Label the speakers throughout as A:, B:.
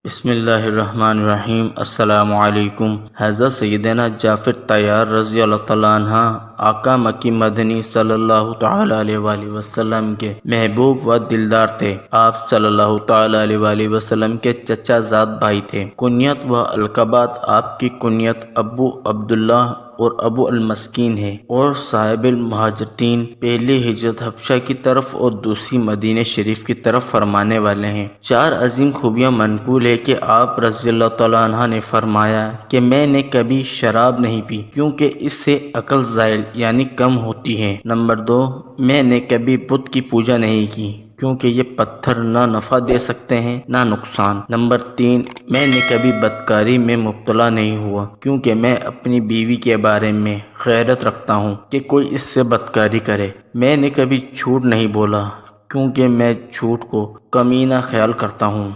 A: بسم اللہ الرحمن الرحیم۔ السلام علیکم۔ حضرت سیدنا جعفر طیار رضی اللہ تعالیٰ عنہ آقا مکی مدنی صلی اللہ تعالیٰ علیہ وآلہ وسلم کے محبوب و دلدار تھے۔ آپ صلی اللہ تعالیٰ علیہ وآلہ وسلم کے چچا زاد بھائی تھے۔ کنیت و القابات: آپ کی کنیت ابو عبداللہ اور ابو المسکین ہے اور صاحب المہاجرین، پہلی ہجرت حبشہ کی طرف اور دوسری مدینہ شریف کی طرف فرمانے والے ہیں۔ چار عظیم خوبیاں منقول ہے کہ آپ رضی اللہ تعالیٰ عنہ نے فرمایا کہ میں نے کبھی شراب نہیں پی کیونکہ اس سے عقل زائل یعنی کم ہوتی ہے۔ نمبر 2، میں نے کبھی بت کی پوجا نہیں کی کیونکہ یہ پتھر نہ نفع دے سکتے ہیں نہ نقصان۔ نمبر 3، میں نے کبھی بدکاری میں مبتلا نہیں ہوا کیونکہ میں اپنی بیوی کے بارے میں غیرت رکھتا ہوں کہ کوئی اس سے بدکاری کرے۔ میں نے کبھی جھوٹ نہیں بولا کیونکہ میں جھوٹ کو کمینہ خیال کرتا ہوں۔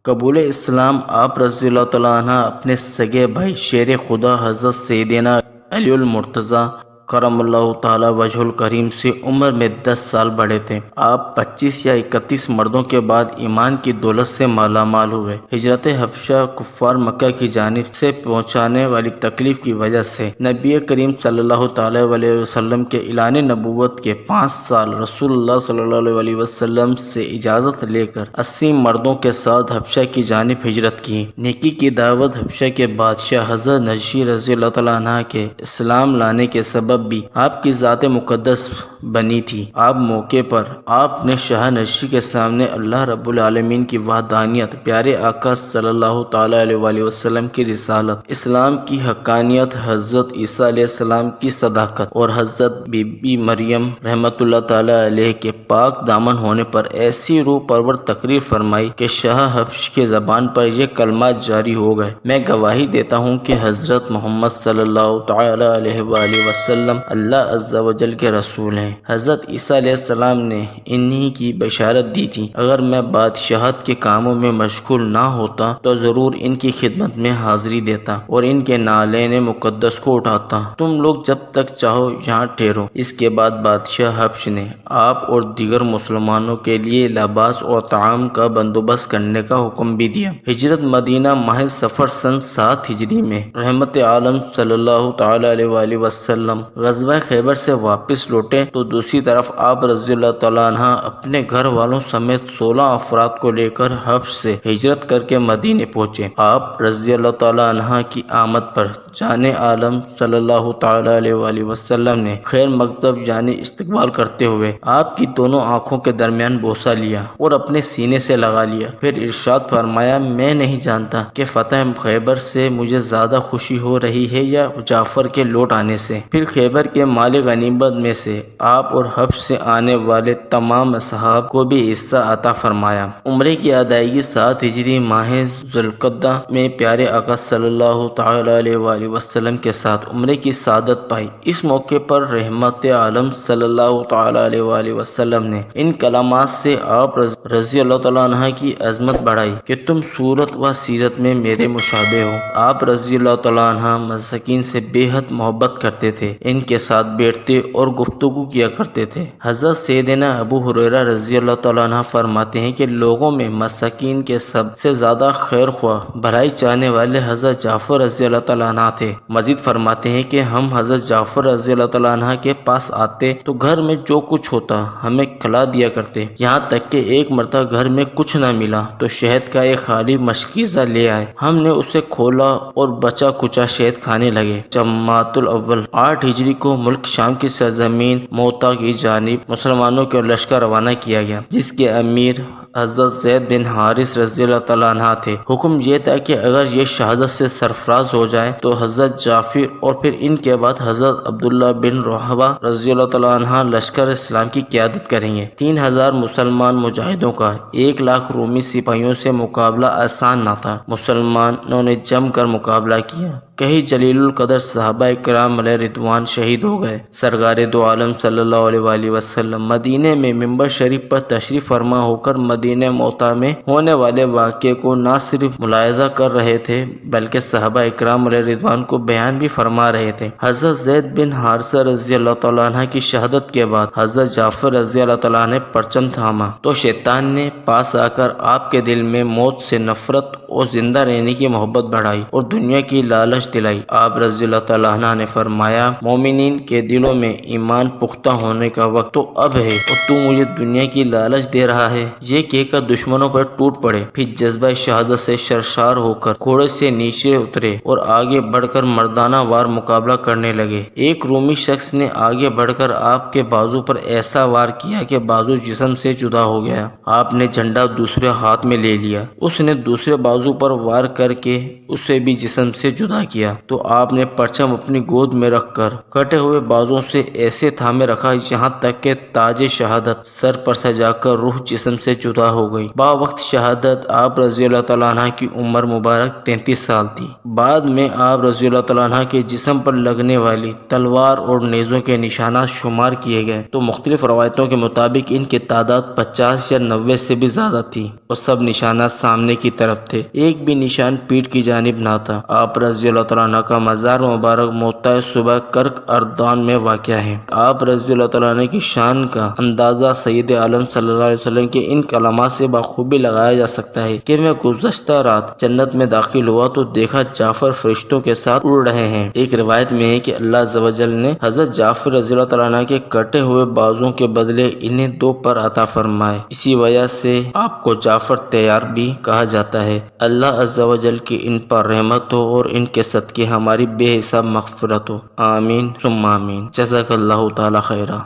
A: قبول اسلام: آپ رضی اللہ تعالیٰ عنہ اپنے سگے بھائی شیر خدا حضرت سیدنا علی المرتضیٰ کرم اللہ تعالی وجہ الکریم سے عمر میں 10 سال بڑے تھے۔ آپ 25 یا 31 مردوں کے بعد ایمان کی دولت سے مالا مال ہوئے۔ ہجرت حبشہ کفار مکہ کی جانب سے پہنچانے والی تکلیف کی وجہ سے نبی کریم صلی اللہ تعالی علیہ وسلم کے اعلان نبوت کے 5 سال رسول اللہ صلی اللہ علیہ وسلم سے اجازت لے کر 80 مردوں کے ساتھ حبشہ کی جانب ہجرت کی۔ نیکی کی دعوت: حبشہ کے بادشاہ حضرت نجاشی رضی اللہ تعالیٰ عنہ کے اسلام لانے کے سبب بھی آپ کی ذات مقدس بنی تھی۔ آپ موقع پر آپ نے شاہ نجاشی کے سامنے اللہ رب العالمین کی وحدانیت، پیارے آقا صلی اللہ تعالی علیہ وآلہ وسلم کی رسالت، اسلام کی حقانیت، حضرت عیسیٰ علیہ السلام کی صداقت اور حضرت بی بی مریم رحمۃ اللہ تعالی علیہ کے پاک دامن ہونے پر ایسی روح پرور تقریر فرمائی کہ شاہ حبش کی زبان پر یہ کلمات جاری ہو گئے: میں گواہی دیتا ہوں کہ حضرت محمد صلی اللہ تعالی علیہ وآلہ وسلم اللہ عز و جل کے رسول ہیں۔ حضرت عیسیٰ علیہ السلام نے انہی کی بشارت دی تھی۔ اگر میں بادشاہت کے کاموں میں مشغول نہ ہوتا تو ضرور ان کی خدمت میں حاضری دیتا اور ان کے نالین مقدس کو اٹھاتا۔ تم لوگ جب تک چاہو یہاں ٹھہرو۔ اس کے بعد بادشاہ حبش نے آپ اور دیگر مسلمانوں کے لیے لباس اور طعام کا بندوبست کرنے کا حکم بھی دیا۔ ہجرت مدینہ ماہ صفر سن 7 ہجری میں رحمت عالم صلی اللہ تعالی علیہ وآلہ وسلم غزوہ خیبر سے واپس لوٹے تو دوسری طرف آپ رضی اللہ تعالیٰ عنہ اپنے گھر والوں سمیت 16 افراد کو لے کر حبش سے ہجرت کر کے مدینے پہنچے۔ آپ رضی اللہ تعالیٰ عنہ کی آمد پر جان عالم صلی اللہ تعالی علیہ وآلہ وسلم نے خیر مقدم یعنی استقبال کرتے ہوئے آپ کی دونوں آنکھوں کے درمیان بوسہ لیا اور اپنے سینے سے لگا لیا۔ پھر ارشاد فرمایا: میں نہیں جانتا کہ فتح خیبر سے مجھے زیادہ خوشی ہو رہی ہے یا جعفر کے لوٹ آنے سے۔ پھر خیبر کے مال غنیمت میں سے آپ اور حبش سے آنے والے تمام اصحاب کو بھی حصہ عطا فرمایا۔ عمرے کی ادائیگی 7 ہجری ماہ ذوالقعدہ میں پیارے آقا صلی اللہ تعالی علیہ وآلہ وسلم کے ساتھ عمرے کی سعادت پائی۔ اس موقع پر رحمت عالم صلی اللہ تعالی علیہ وآلہ وسلم نے ان کلمات سے آپ رضی اللہ تعالیٰ عنہ کی عظمت بڑھائی کہ تم صورت و سیرت میں میرے مشابہ ہو۔ آپ رضی اللہ تعالیٰ عنہ مساکین سے بے حد محبت کرتے تھے، ان کے ساتھ بیٹھتے اور گفتگو کیا کرتے تھے۔ حضرت سیدنا ابو ہریرہ رضی اللہ تعالیٰ عنہ فرماتے ہیں کہ لوگوں میں مساکین کے سب سے زیادہ خیر خواہ، بھلائی چاہنے والے حضرت جعفر رضی اللہ تعالیٰ عنہ تھے۔ مزید فرماتے ہیں کہ ہم حضرت جعفر رضی اللہ تعالیٰ عنہ کے پاس آتے تو گھر میں جو کچھ ہوتا ہمیں کھلا دیا کرتے، یہاں تک کہ ایک مرتبہ گھر میں کچھ نہ ملا تو شہد کا ایک خالی مشکیزہ لے آئے، ہم نے اسے کھولا اور بچا کچا شہد کھانے لگے۔ جمادی الاول 8 ہجری کو ملک شام کی سرزمین موتا کی جانب مسلمانوں کے لشکر روانہ کیا گیا، جس کے امیر حضرت زید بن حارث رضی اللہ تعالیٰ عنہ تھے۔ حکم یہ تھا کہ اگر یہ شہادت سے سرفراز ہو جائے تو حضرت جعفر اور پھر ان کے بعد حضرت عبداللہ بن رواحہ رضی اللہ تعالیٰ عنہ لشکر اسلام کی قیادت کریں گے۔ 3000 مسلمان مجاہدوں کا 1 لاکھ رومی سپاہیوں سے مقابلہ آسان نہ تھا۔ مسلمانوں نے جم کر مقابلہ کیا۔ کئی جلیل القدر صحابہ کرام علیہ رضوان شہید ہو گئے۔ سرکار دو عالم صلی اللہ علیہ وآلہ وسلم مدینے میں منبر شریف پر تشریف فرما ہو کر مدینہ موتا میں ہونے والے واقعے کو نہ صرف ملاحظہ کر رہے تھے بلکہ صحابہ اکرام علیہ رضوان کو بیان بھی فرما رہے تھے۔ حضرت زید بن حارثہ رضی اللہ تعالیٰ عنہ کی شہادت کے بعد حضرت جعفر رضی اللہ تعالیٰ عنہ نے پرچم تھاما تو شیطان نے پاس آ کر آپ کے دل میں موت سے نفرت اور زندہ رہنے کی محبت بڑھائی اور دنیا کی لالچ دلائی۔ آپ رضی اللہ تعالیٰ عنہ نے فرمایا، مومنین کے دلوں میں ایمان پختہ ہونے کا وقت تو اب ہے اور تو مجھے دنیا کی لالچ دے رہا ہے۔ یہ کہہ کر دشمنوں پر ٹوٹ پڑے، پھر جذبہ شہادت سے سرشار ہو کر گھوڑے سے نیچے اترے اور آگے بڑھ کر مردانہ وار مقابلہ کرنے لگے۔ ایک رومی شخص نے آگے بڑھ کر آپ کے بازو پر ایسا وار کیا کہ بازو جسم سے جدا ہو گیا۔ آپ نے جھنڈا دوسرے ہاتھ میں لے لیا، اس نے دوسرے بازو پر وار کر کے اسے بھی جسم سے جدا کیا تو آپ نے پرچم اپنی گود میں رکھ کر کٹے ہوئے بازوں سے ایسے تھامے رکھا یہاں تک کہ تاج شہادت سر پر سجا کر روح جسم سے جدا ہو گئی۔ با وقت شہادت آپ رضی اللہ تعالیٰ عنہ کی عمر مبارک 33 سال تھی۔ بعد میں آپ رضی اللہ تعالیٰ عنہ کے جسم پر لگنے والی تلوار اور نیزوں کے نشانات شمار کیے گئے تو مختلف روایتوں کے مطابق ان کی تعداد 50 یا 90 سے بھی زیادہ تھی اور سب نشانات سامنے کی طرف تھے، ایک بھی نشان پیٹھ کی جانب نہ تھا۔ آپ رضی اللہ تعالیٰ عنہ کا مزار مبارک موطأ صبح کرک اردان میں واقع ہے۔ آپ رضی اللہ تعالیٰ عنہ کی شان کا اندازہ سید عالم صلی اللہ علیہ وسلم کے ان کلمات سے بخوبی لگایا جا سکتا ہے کہ میں گزشتہ رات جنت میں داخل ہوا تو دیکھا جعفر فرشتوں کے ساتھ اڑ رہے ہیں۔ ایک روایت میں ہے کہ اللہ عز و جل نے حضرت جعفر رضی اللہ تعالیٰ عنہ کے کٹے ہوئے بازوں کے بدلے انہیں 2 پر عطا فرمائے، اسی وجہ سے آپ کو جعفر طیار بھی کہا جاتا ہے۔ اللہ عز و جل کی ان پر رحمت ہو اور ان کے صدقے ہماری بے حساب مغفرت ہو، آمین ثم آمین۔ جزاک اللہ تعالی خیرہ۔